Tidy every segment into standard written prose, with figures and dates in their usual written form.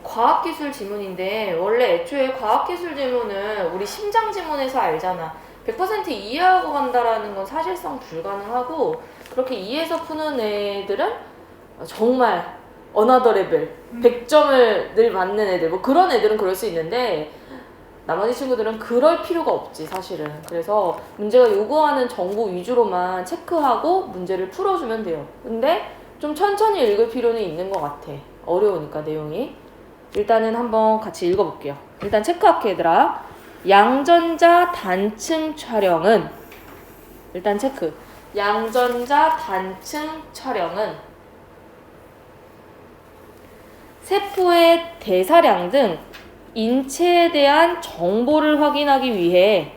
과학기술 지문인데 원래 애초에 과학기술 지문은 우리 심장 지문에서 알잖아. 100% 이해하고 간다라는 건 사실상 불가능하고 그렇게 이해해서 푸는 애들은 정말 어나더 레벨 100점을 늘 맞는 애들 뭐 그런 애들은 그럴 수 있는데 나머지 친구들은 그럴 필요가 없지 사실은. 그래서 문제가 요구하는 정보 위주로만 체크하고 문제를 풀어주면 돼요. 근데 좀 천천히 읽을 필요는 있는 것 같아. 어려우니까 내용이. 일단은 한번 같이 읽어볼게요. 일단 체크할게 얘들아. 양전자 단층 촬영은 일단 체크. 양전자 단층 촬영은 세포의 대사량 등 인체에 대한 정보를 확인하기 위해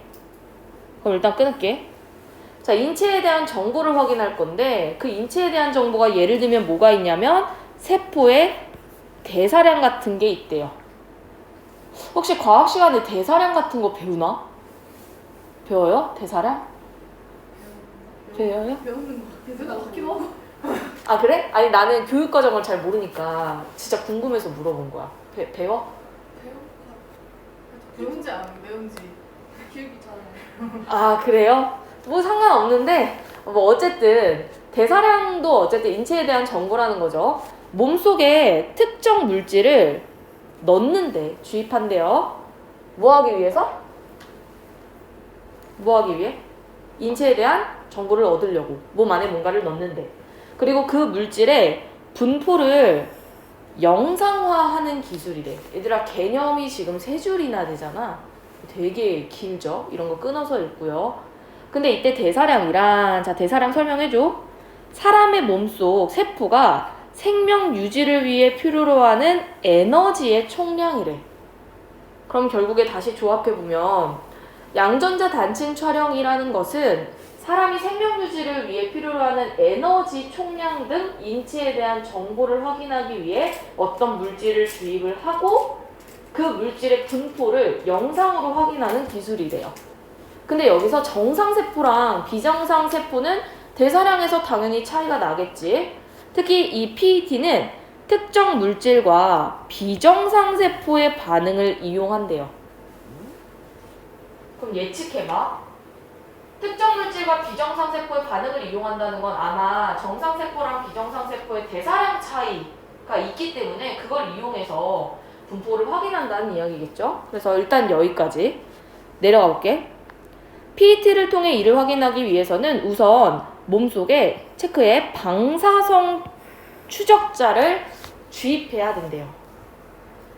그럼 일단 끊을게. 자, 인체에 대한 정보를 확인할 건데 그 인체에 대한 정보가 예를 들면 뭐가 있냐면 세포의 대사량 같은 게 있대요. 혹시 과학 시간에 대사량 같은 거 배우나? 배워요? 대사량? 배워요? 배우는 거 같아서 같기도 하고. 아 그래? 아니 나는 교육 과정을 잘 모르니까 진짜 궁금해서 물어본 거야. 배워? 배운지 안 배운지 기억이 잘 안 나요. 아 그래요? 뭐 상관없는데 뭐 어쨌든 대사량도 어쨌든 인체에 대한 정보라는 거죠. 몸속에 특정 물질을 넣는데 주입한대요. 뭐 하기 위해서? 뭐 하기 위해? 인체에 대한 정보를 얻으려고 몸 안에 뭔가를 넣는데 그리고 그 물질의 분포를 영상화하는 기술이래. 얘들아 개념이 지금 3줄이나 되잖아. 되게 길죠? 이런 거 끊어서 읽고요. 근데 이때 대사량이란 자 대사량 설명해줘. 사람의 몸속 세포가 생명 유지를 위해 필요로 하는 에너지의 총량이래. 그럼 결국에 다시 조합해보면 양전자 단층 촬영이라는 것은 사람이 생명 유지를 위해 필요로 하는 에너지 총량 등 인체에 대한 정보를 확인하기 위해 어떤 물질을 주입을 하고 그 물질의 분포를 영상으로 확인하는 기술이래요. 근데 여기서 정상세포랑 비정상세포는 대사량에서 당연히 차이가 나겠지. 특히 이 PET는 특정 물질과 비정상세포의 반응을 이용한대요. 그럼 예측해봐. 특정 물질과 비정상세포의 반응을 이용한다는 건 아마 정상세포랑 비정상세포의 대사량 차이가 있기 때문에 그걸 이용해서 분포를 확인한다는 이야기겠죠? 그래서 일단 여기까지 내려가 볼게. PET를 통해 이를 확인하기 위해서는 우선 몸속에 체크해 방사성 추적자를 주입해야 된대요.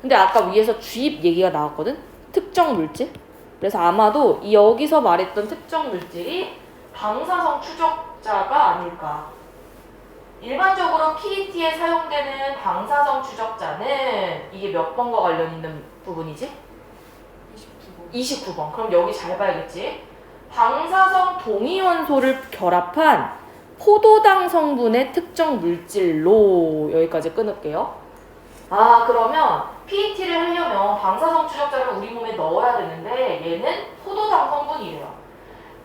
근데 아까 위에서 주입 얘기가 나왔거든? 특정 물질? 그래서 아마도 여기서 말했던 특정 물질이 방사성 추적자가 아닐까. 일반적으로 PET에 사용되는 방사성 추적자는 이게 몇 번과 관련 있는 부분이지? 29번. 그럼 여기 잘 봐야겠지? 방사성 동위원소를 결합한 포도당 성분의 특정 물질로 여기까지 끊을게요. 아 그러면 PET를 하려면 방사성 추적자를 우리 몸에 넣어야 되는데 얘는 포도당 성분이래요.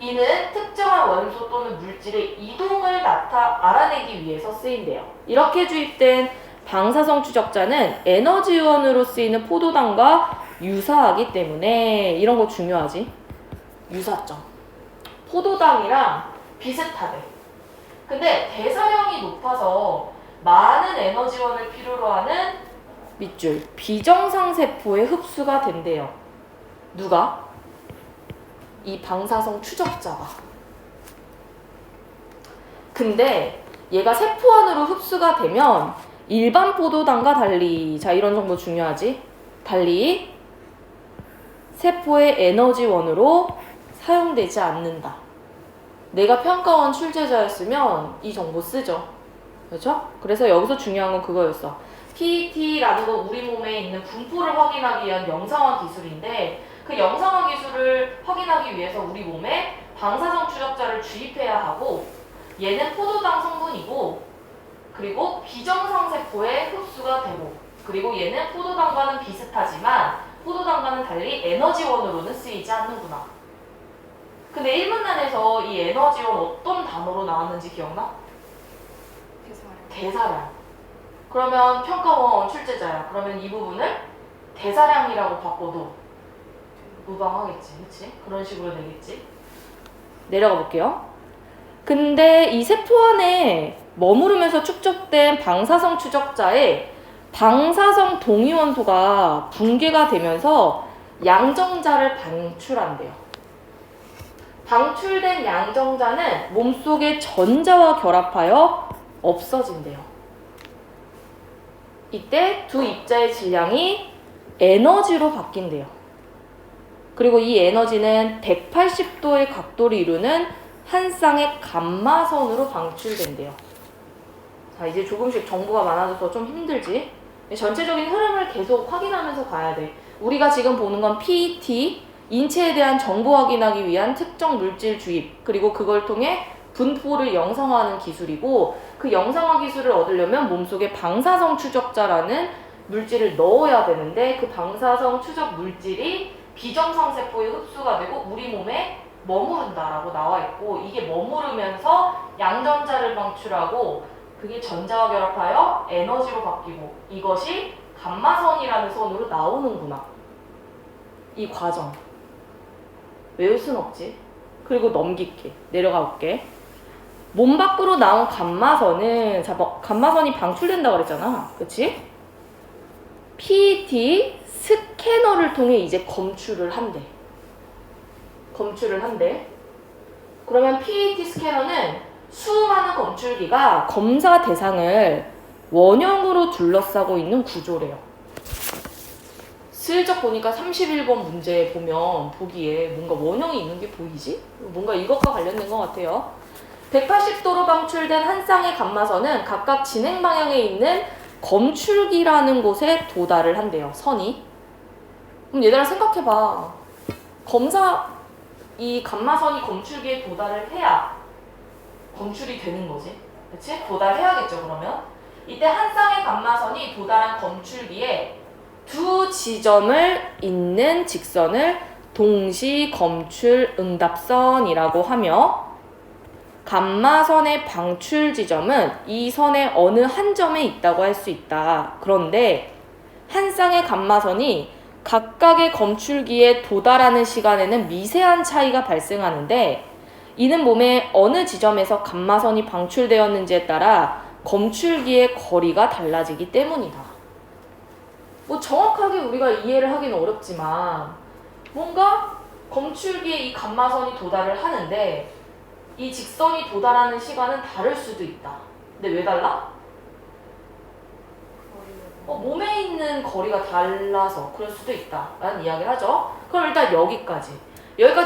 이는 특정한 원소 또는 물질의 이동을 알아내기 위해서 쓰인대요. 이렇게 주입된 방사성 추적자는 에너지원으로 쓰이는 포도당과 유사하기 때문에 이런 거 중요하지. 유사점. 포도당이랑 비슷하대. 근데 대사량이 높아서 많은 에너지원을 필요로 하는 밑줄 비정상세포에 흡수가 된대요. 누가? 이 방사성 추적자가. 근데 얘가 세포 안으로 흡수가 되면 일반 포도당과 달리 자 이런 정보 중요하지. 달리 세포의 에너지원으로 사용되지 않는다. 내가 평가원 출제자였으면 이 정보 쓰죠. 그렇죠? 그래서 여기서 중요한 건 그거였어. PET라는 건 우리 몸에 있는 분포를 확인하기 위한 영상화 기술인데 그 영상화 기술을 확인하기 위해서 우리 몸에 방사성 추적자를 주입해야 하고 얘는 포도당 성분이고 그리고 비정상 세포에 흡수가 되고 그리고 얘는 포도당과는 비슷하지만 포도당과는 달리 에너지원으로는 쓰이지 않는구나. 근데 1문단에서 이 에너지원 어떤 단어로 나왔는지 기억나? 대사량. 대사량. 그러면 평가원 출제자야. 그러면 이 부분을 대사량이라고 바꿔도 무방하겠지. 그치? 그런 식으로 되겠지. 내려가 볼게요. 근데 이 세포 안에 머무르면서 축적된 방사성 추적자에 방사성 동위원소가 붕괴가 되면서 양정자를 방출한대요. 방출된 양정자는 몸속의 전자와 결합하여 없어진대요. 이때 두 입자의 질량이 에너지로 바뀐대요. 그리고 이 에너지는 180도의 각도를 이루는 한 쌍의 감마선으로 방출된대요. 자, 이제 조금씩 정보가 많아져서 좀 힘들지? 전체적인 흐름을 계속 확인하면서 가야 돼. 우리가 지금 보는 건 PET, 인체에 대한 정보 확인하기 위한 특정 물질 주입, 그리고 그걸 통해 분포를 영상화하는 기술이고, 그 영상화 기술을 얻으려면 몸속에 방사성 추적자라는 물질을 넣어야 되는데, 그 방사성 추적 물질이 비정상 세포에 흡수가 되고 우리 몸에 머무른다라고 나와 있고, 이게 머무르면서 양전자를 방출하고 그게 전자와 결합하여 에너지로 바뀌고, 이것이 감마선이라는 선으로 나오는구나. 이 과정 외울 순 없지. 그리고 넘길게. 내려가 볼게. 몸 밖으로 나온 감마선은, 자, 감마선이 방출된다고 그랬잖아. 그치? PET 스캐너를 통해 이제 검출을 한대. 그러면 PET 스캐너는 수많은 검출기가 검사 대상을 원형으로 둘러싸고 있는 구조래요. 슬쩍 보니까 31번 문제 보면 보기에 뭔가 원형이 있는 게 보이지? 뭔가 이것과 관련된 것 같아요. 180도로 방출된 한 쌍의 감마선은 각각 진행 방향에 있는 검출기라는 곳에 도달을 한대요. 선이. 그럼 얘들아 생각해봐. 이 감마선이 검출기에 도달을 해야 검출이 되는 거지. 그치? 도달해야겠죠, 그러면. 이때 한 쌍의 감마선이 도달한 검출기에 두 지점을 잇는 직선을 동시 검출 응답선이라고 하며, 감마선의 방출 지점은 이 선의 어느 한 점에 있다고 할 수 있다. 그런데 한 쌍의 감마선이 각각의 검출기에 도달하는 시간에는 미세한 차이가 발생하는데, 이는 몸의 어느 지점에서 감마선이 방출되었는지에 따라 검출기의 거리가 달라지기 때문이다. 뭐 정확하게 우리가 이해를 하기는 어렵지만, 뭔가 검출기에 이 감마선이 도달을 하는데 이 직선이 도달하는 시간은 다를 수도 있다. 근데 왜 달라? 몸에 있는 거리가 달라서 그럴 수도 있다 라는 이야기를 하죠. 그럼 일단 여기까지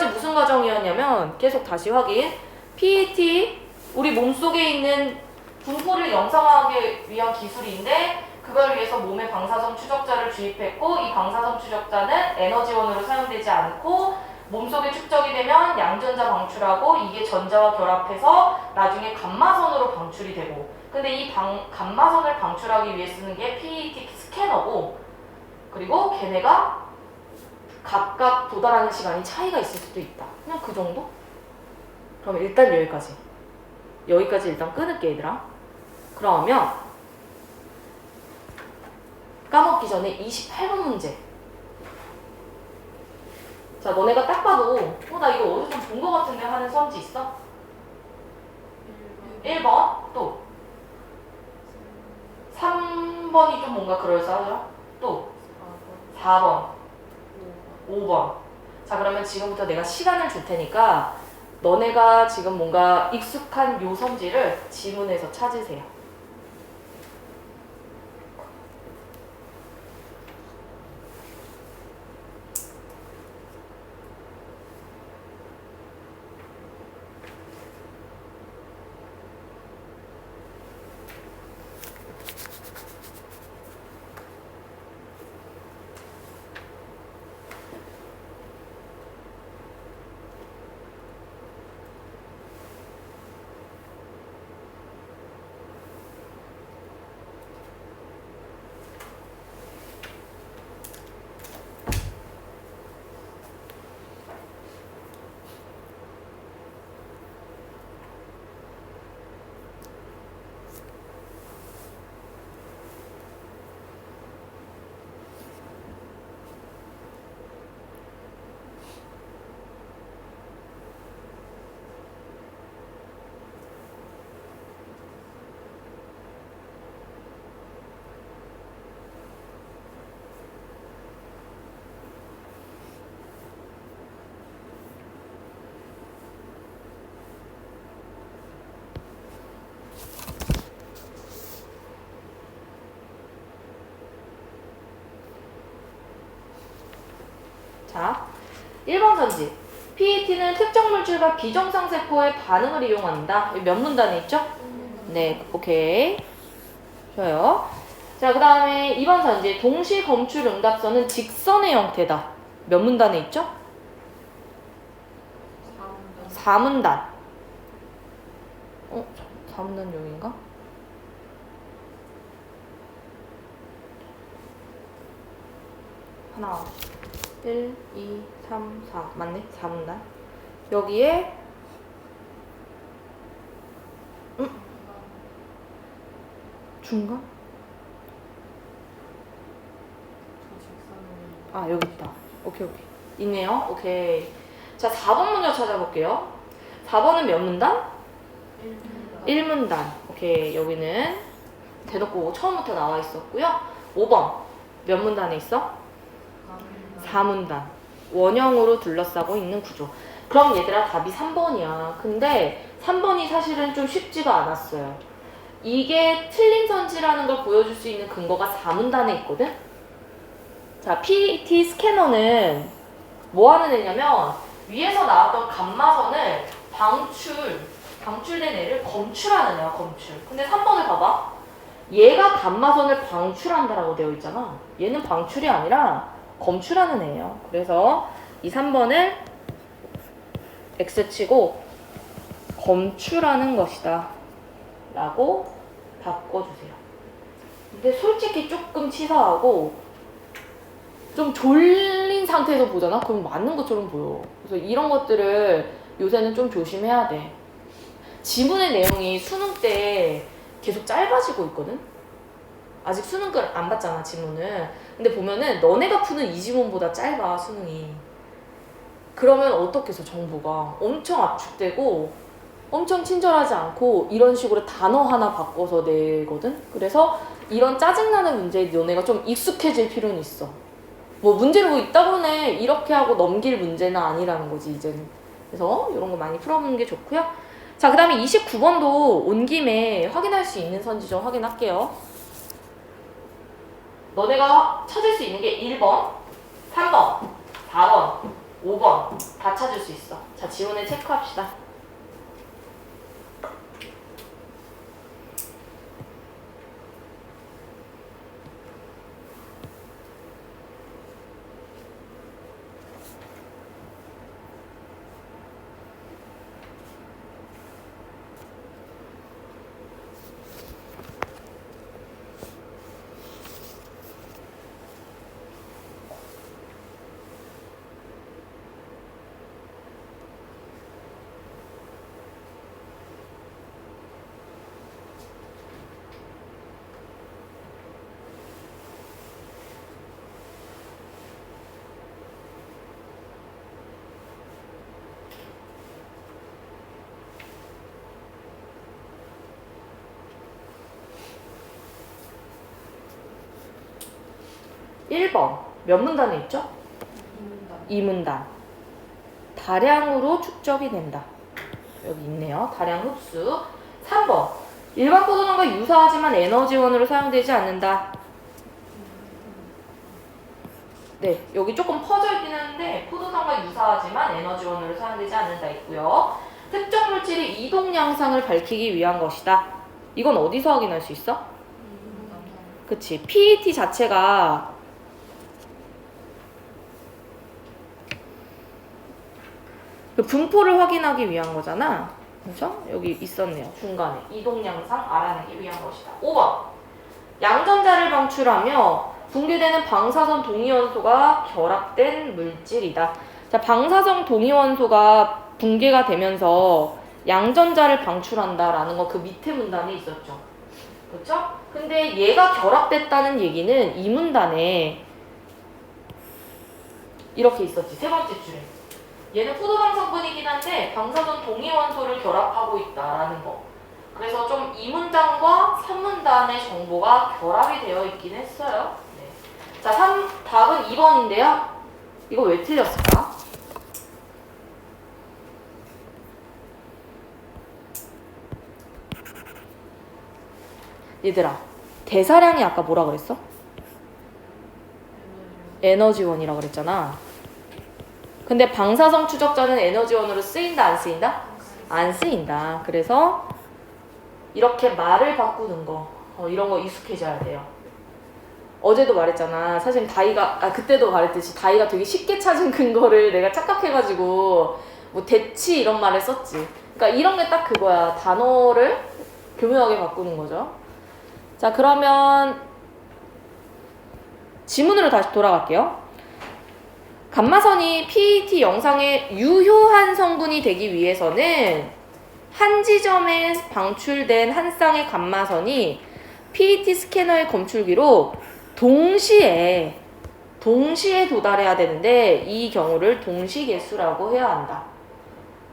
무슨 과정이었냐면, 계속 다시 확인. PET, 우리 몸속에 있는 분포를 영상화하기 위한 기술인데, 그걸 위해서 몸에 방사성 추적자를 주입했고, 이 방사성 추적자는 에너지원으로 사용되지 않고 몸속에 축적이 되면 양전자 방출하고, 이게 전자와 결합해서 나중에 감마선으로 방출이 되고, 근데 이 감마선을 방출하기 위해 쓰는 게 PET 스캐너고, 그리고 걔네가 각각 도달하는 시간이 차이가 있을 수도 있다. 그냥 그 정도? 그럼 일단 여기까지 일단 끊을게, 얘들아. 그러면 까먹기 전에 28번 문제. 자, 너네가 딱 봐도 나 이거 어디서 좀 본 것 같은데 하는 선지 있어? 1번, 또 3번이 좀 뭔가 그럴싸하죠? 또 4번, 5번. 자, 그러면 지금부터 내가 시간을 줄 테니까 너네가 지금 뭔가 익숙한 요 선지를 지문에서 찾으세요. 자, 1번 선지. PET는 특정 물질과 비정상세포의 반응을 이용한다. 몇 문단에 있죠? 네, 오케이. 좋아요. 자, 그 다음에 2번 선지. 동시 검출 응답선은 직선의 형태다. 몇 문단에 있죠? 4문단. 4문단 여기인가? 하나, 1, 2, 3, 4. 맞네? 4문단. 여기에 중간? 아, 여기 있다. 오케이. 있네요. 오케이. 자, 4번 먼저 찾아볼게요. 4번은 몇 문단? 1문단. 오케이. 여기는 대놓고 처음부터 나와 있었고요. 5번. 몇 문단에 있어? 4문단. 원형으로 둘러싸고 있는 구조. 그럼 얘들아, 답이 3번이야. 근데 3번이 사실은 좀 쉽지가 않았어요. 이게 틀린 선지라는 걸 보여줄 수 있는 근거가 4문단에 있거든? 자, PET 스캐너는 뭐 하는 애냐면 위에서 나왔던 감마선을 방출된 애를 검출하는 애야, 검출. 근데 3번을 봐봐. 얘가 감마선을 방출한다라고 되어 있잖아. 얘는 방출이 아니라 검출하는 애예요. 그래서 이 3번을 X치고 검출하는 것이다 라고 바꿔주세요. 근데 솔직히 조금 치사하고 좀 졸린 상태에서 보잖아? 그럼 맞는 것처럼 보여. 그래서 이런 것들을 요새는 좀 조심해야 돼. 지문의 내용이 수능 때 계속 짧아지고 있거든? 아직 수능을 안 봤잖아, 지문을. 근데 보면은 너네가 푸는 이 지문보다 짧아, 수능이. 그러면 어떻게 해서 정보가 엄청 압축되고 엄청 친절하지 않고 이런 식으로 단어 하나 바꿔서 내거든? 그래서 이런 짜증나는 문제에 너네가 좀 익숙해질 필요는 있어. 뭐 문제를 뭐 있다 그러네 이렇게 하고 넘길 문제는 아니라는 거지, 이제는. 그래서 이런 거 많이 풀어보는 게 좋고요. 자, 그 다음에 29번도 온 김에 확인할 수 있는 선지 좀 확인할게요. 너네가 찾을 수 있는 게 1번, 3번, 4번, 5번 다 찾을 수 있어. 자, 지문을 체크합시다. 일 번 몇 문단에 있죠? 2문단. 다량으로 축적이 된다. 여기 있네요. 다량 흡수. 3번. 일반 포도당과 유사하지만 에너지원으로 사용되지 않는다. 네, 여기 조금 퍼져 있긴 한데 포도당과 유사하지만 에너지원으로 사용되지 않는다 있고요. 특정 물질의 이동 양상을 밝히기 위한 것이다. 이건 어디서 확인할 수 있어? 그치. PET 자체가 그 분포를 확인하기 위한 거잖아. 그렇죠? 여기 있었네요. 중간에. 이동 양상 알아내기 위한 것이다. 5번. 양전자를 방출하며 붕괴되는 방사선 동위원소가 결합된 물질이다. 자, 방사선 동위원소가 붕괴가 되면서 양전자를 방출한다라는 거 그 밑에 문단에 있었죠. 그렇죠? 근데 얘가 결합됐다는 얘기는 이 문단에 이렇게 있었지. 세 번째 줄에. 얘는 포도당 성분이긴 한데 방사선 동위원소를 결합하고 있다라는 거. 그래서 좀 이 문단과 3문단의 정보가 결합이 되어 있긴 했어요. 네. 자, 답은 2번인데요. 이거 왜 틀렸을까? 얘들아, 대사량이 아까 뭐라 그랬어? 에너지원이라고 그랬잖아. 근데 방사성 추적자는 에너지원으로 쓰인다 안 쓰인다? 안 쓰인다. 그래서 이렇게 말을 바꾸는 거 이런 거 익숙해져야 돼요. 어제도 말했잖아. 사실 그때도 말했듯이 다이가 되게 쉽게 찾은 근거를 내가 착각해가지고 뭐 대치 이런 말을 썼지. 그러니까 이런 게 딱 그거야. 단어를 교묘하게 바꾸는 거죠. 자, 그러면 지문으로 다시 돌아갈게요. 감마선이 PET 영상에 유효한 성분이 되기 위해서는 한 지점에 방출된 한 쌍의 감마선이 PET 스캐너의 검출기로 동시에 도달해야 되는데 이 경우를 동시계수라고 해야 한다.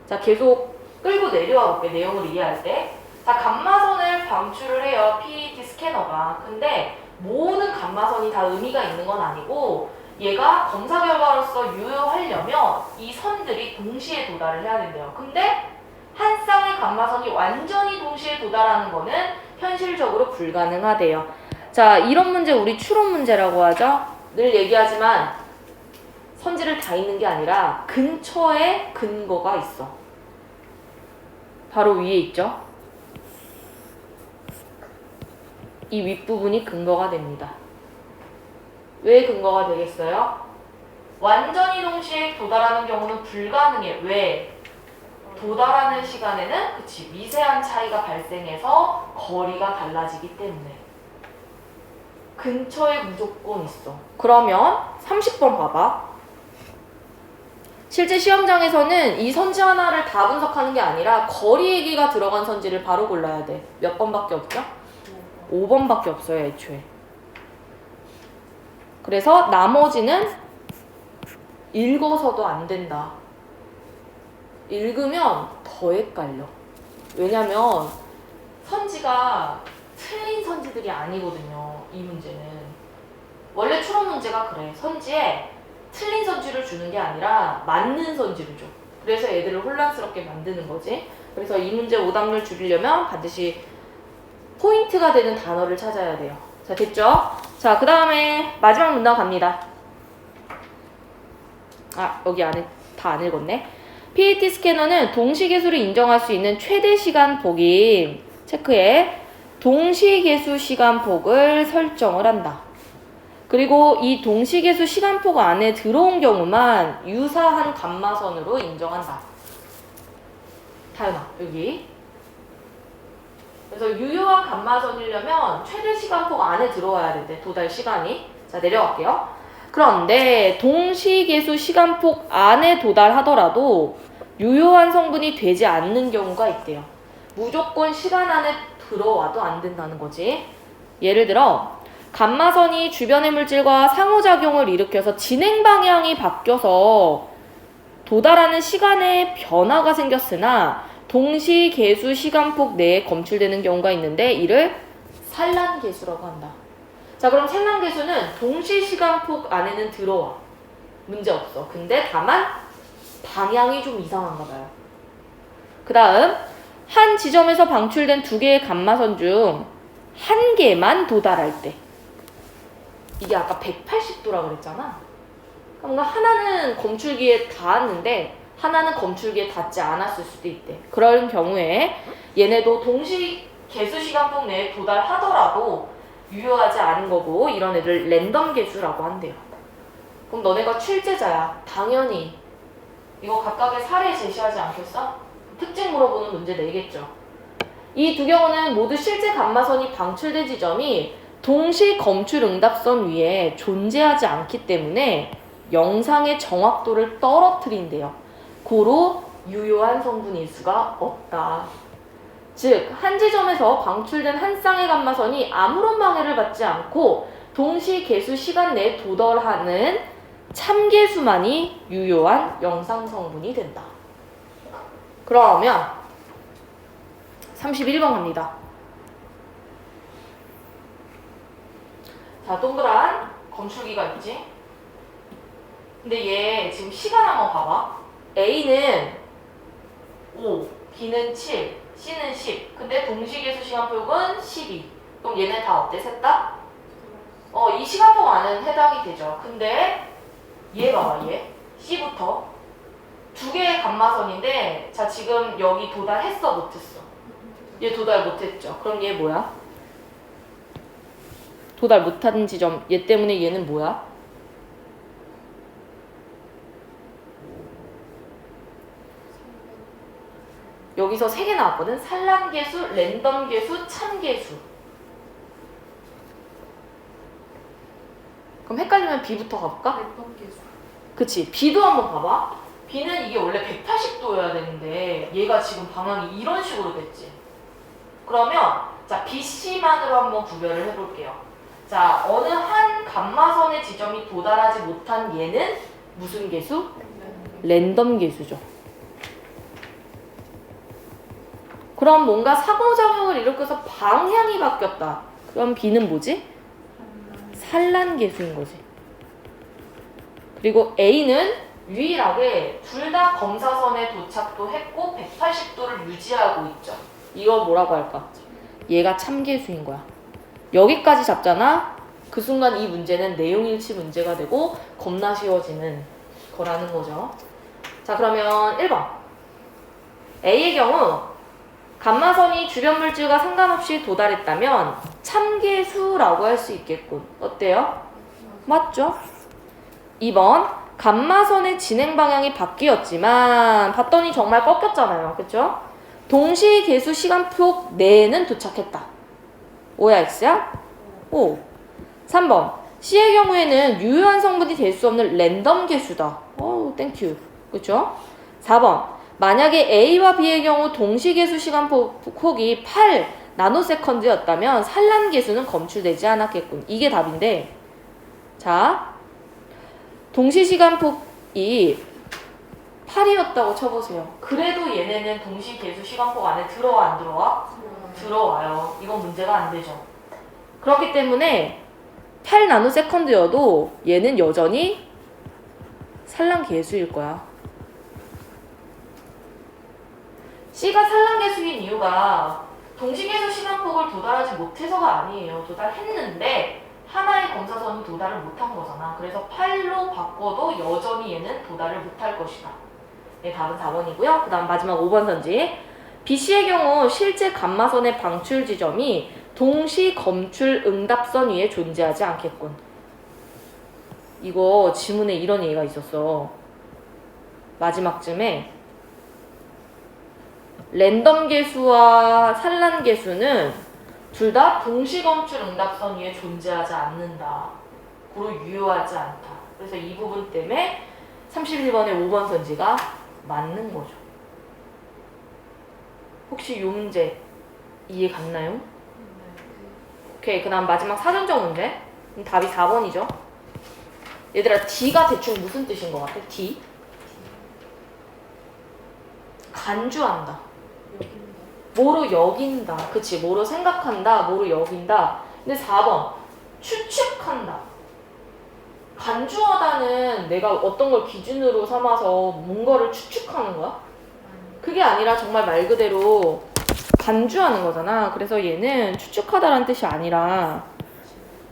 자, 계속 끌고 내려와 볼게. 내용을 이해할 때. 자, 감마선을 방출을 해요. PET 스캐너가. 근데 모든 감마선이 다 의미가 있는 건 아니고 얘가 검사 결과로서 유효하려면 이 선들이 동시에 도달을 해야 된대요. 근데 한 쌍의 감마선이 완전히 동시에 도달하는 거는 현실적으로 불가능하대요. 자, 이런 문제 우리 추론 문제라고 하죠. 늘 얘기하지만 선지를 다 있는 게 아니라 근처에 근거가 있어. 바로 위에 있죠. 이 윗부분이 근거가 됩니다. 왜 근거가 되겠어요? 완전히 동시에 도달하는 경우는 불가능해. 왜? 도달하는 시간에는 미세한 차이가 발생해서 거리가 달라지기 때문에. 근처에 무조건 있어. 그러면 30번 봐봐. 실제 시험장에서는 이 선지 하나를 다 분석하는 게 아니라 거리 얘기가 들어간 선지를 바로 골라야 돼. 몇 번밖에 없죠? 5번밖에 없어요, 애초에. 그래서 나머지는 읽어서도 안 된다. 읽으면 더 헷갈려. 왜냐면 선지가 틀린 선지들이 아니거든요. 이 문제는. 원래 추론 문제가 그래. 선지에 틀린 선지를 주는 게 아니라 맞는 선지를 줘. 그래서 애들을 혼란스럽게 만드는 거지. 그래서 이 문제 오답률 줄이려면 반드시 포인트가 되는 단어를 찾아야 돼요. 자, 됐죠? 자, 그 다음에 마지막 문단 갑니다. 여기 안에 다 안 읽었네. PET 스캐너는 동시계수를 인정할 수 있는 최대 시간폭인 체크에 동시계수 시간폭을 설정을 한다. 그리고 이 동시계수 시간폭 안에 들어온 경우만 유사한 감마선으로 인정한다. 다현아, 여기. 그래서 유효한 감마선이려면 최대 시간폭 안에 들어와야 된대. 도달 시간이. 자, 내려갈게요. 그런데 동시계수 시간폭 안에 도달하더라도 유효한 성분이 되지 않는 경우가 있대요. 무조건 시간 안에 들어와도 안 된다는 거지. 예를 들어 감마선이 주변의 물질과 상호작용을 일으켜서 진행 방향이 바뀌어서 도달하는 시간에 변화가 생겼으나 동시계수 시간폭 내에 검출되는 경우가 있는데 이를 산란계수라고 한다. 자, 그럼 산란계수는 동시시간폭 안에는 들어와. 문제없어. 근데 다만 방향이 좀 이상한가 봐요. 그 다음 한 지점에서 방출된 두 개의 감마선 중 한 개만 도달할 때, 이게 아까 180도라 그랬잖아. 뭔가 하나는 검출기에 닿았는데 하나는 검출기에 닿지 않았을 수도 있대. 그런 경우에 얘네도 동시 계수 시간폭 내에 도달하더라도 유효하지 않은 거고, 이런 애들 랜덤 계수라고 한대요. 그럼 너네가 출제자야. 당연히 이거 각각의 사례 제시하지 않겠어? 특징 물어보는 문제 내겠죠. 이 두 경우는 모두 실제 감마선이 방출된 지점이 동시 검출 응답선 위에 존재하지 않기 때문에 영상의 정확도를 떨어뜨린대요. 고로 유효한 성분일 수가 없다. 즉, 한 지점에서 방출된 한 쌍의 감마선이 아무런 방해를 받지 않고 동시 계수 시간 내에 도달하는 참계수만이 유효한 영상 성분이 된다. 그러면 31번 갑니다. 자, 동그란 검출기가 있지? 근데 얘 지금 시간 한번 봐봐. A는 5, B는 7, C는 10. 근데 동시계수 시간폭은 12. 그럼 얘네 다 어때? 셋 다? 이 시간폭 안에는 해당이 되죠. 근데 얘 봐봐, 얘. C부터 두 개의 감마선인데 자 지금 여기 도달했어 못했어? 얘 도달 못했죠. 그럼 얘 뭐야? 도달 못한 지점. 얘 때문에 얘는 뭐야? 여기서 세 개 나왔거든. 산란계수, 랜덤계수, 참계수. 그럼 헷갈리면 B부터 가볼까? 랜덤 계수. 그치. B도 한번 봐봐. B는 이게 원래 180도여야 되는데 얘가 지금 방향이 이런 식으로 됐지. 그러면 자 BC만으로 한번 구별을 해볼게요. 자 어느 한 감마선의 지점이 도달하지 못한 얘는 무슨 계수? 랜덤 계수죠. 그럼 뭔가 상호작용을 일으켜서 방향이 바뀌었다. 그럼 B는 뭐지? 산란 계수인 거지. 그리고 A는 유일하게 둘 다 검사선에 도착도 했고 180도를 유지하고 있죠. 이거 뭐라고 할까? 얘가 참계수인 거야. 여기까지 잡잖아? 그 순간 이 문제는 내용일치 문제가 되고 겁나 쉬워지는 거라는 거죠. 자 그러면 1번 A의 경우 감마선이 주변 물질과 상관없이 도달했다면 참계수라고 할 수 있겠군. 어때요? 맞죠? 2번 감마선의 진행 방향이 바뀌었지만 봤더니 정말 꺾였잖아요. 그쵸? 동시계수 시간폭 내에는 도착했다. O야 X야? O. 3번 C의 경우에는 유효한 성분이 될 수 없는 랜덤 계수다. 땡큐. 그쵸? 4번 만약에 A와 B의 경우 동시계수 시간폭이 8 나노세컨드였다면 산란계수는 검출되지 않았겠군. 이게 답인데 자 동시시간폭이 8이었다고 쳐보세요. 그래도 얘네는 동시계수 시간폭 안에 들어와 안 들어와? 들어와요. 이건 문제가 안 되죠. 그렇기 때문에 8 나노세컨드여도 얘는 여전히 산란계수일 거야. C가 산란계수인 이유가 동시계수 시간폭을 도달하지 못해서가 아니에요. 도달했는데 하나의 검사선이 도달을 못한 거잖아. 그래서 8로 바꿔도 여전히 얘는 도달을 못할 것이다. 네, 답은 4번이고요. 그 다음 마지막 5번 선지. BC의 경우 실제 감마선의 방출 지점이 동시 검출 응답선 위에 존재하지 않겠군. 이거 지문에 이런 얘기가 있었어. 마지막쯤에 랜덤 계수와 산란 계수는 둘 다 동시 검출 응답선 위에 존재하지 않는다. 고로 유효하지 않다. 그래서 이 부분 때문에 31번의 5번 선지가 맞는 거죠. 혹시 이 문제 이해 갔나요? 오케이. 그 다음 마지막 사전적 문제. 답이 4번이죠. 얘들아 D가 대충 무슨 뜻인 것 같아? D? 간주한다. 뭐로 여긴다. 그치? 뭐로 생각한다. 뭐로 여긴다. 근데 4번 추측한다. 간주하다는 내가 어떤 걸 기준으로 삼아서 뭔가를 추측하는 거야? 그게 아니라 정말 말 그대로 간주하는 거잖아. 그래서 얘는 추측하다라는 뜻이 아니라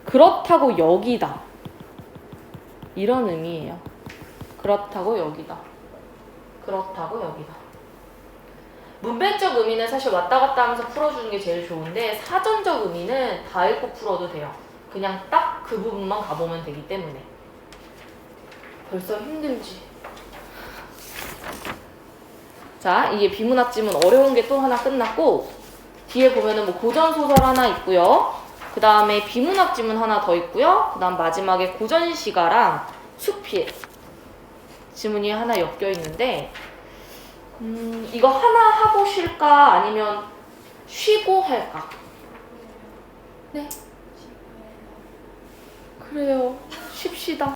그렇다고 여기다. 이런 의미예요. 그렇다고 여기다. 그렇다고 여기다. 문맥적 의미는 사실 왔다 갔다 하면서 풀어주는 게 제일 좋은데 사전적 의미는 다 읽고 풀어도 돼요. 그냥 딱 그 부분만 가보면 되기 때문에. 벌써 힘들지. 자, 이게 비문학 지문 어려운 게 또 하나 끝났고 뒤에 보면은 뭐 고전소설 하나 있고요. 그 다음에 비문학 지문 하나 더 있고요. 그 다음 마지막에 고전시가랑 수필 지문이 하나 엮여 있는데 이거 하나 하고 쉴까? 아니면 쉬고 할까? 네? 그래요. 쉽시다.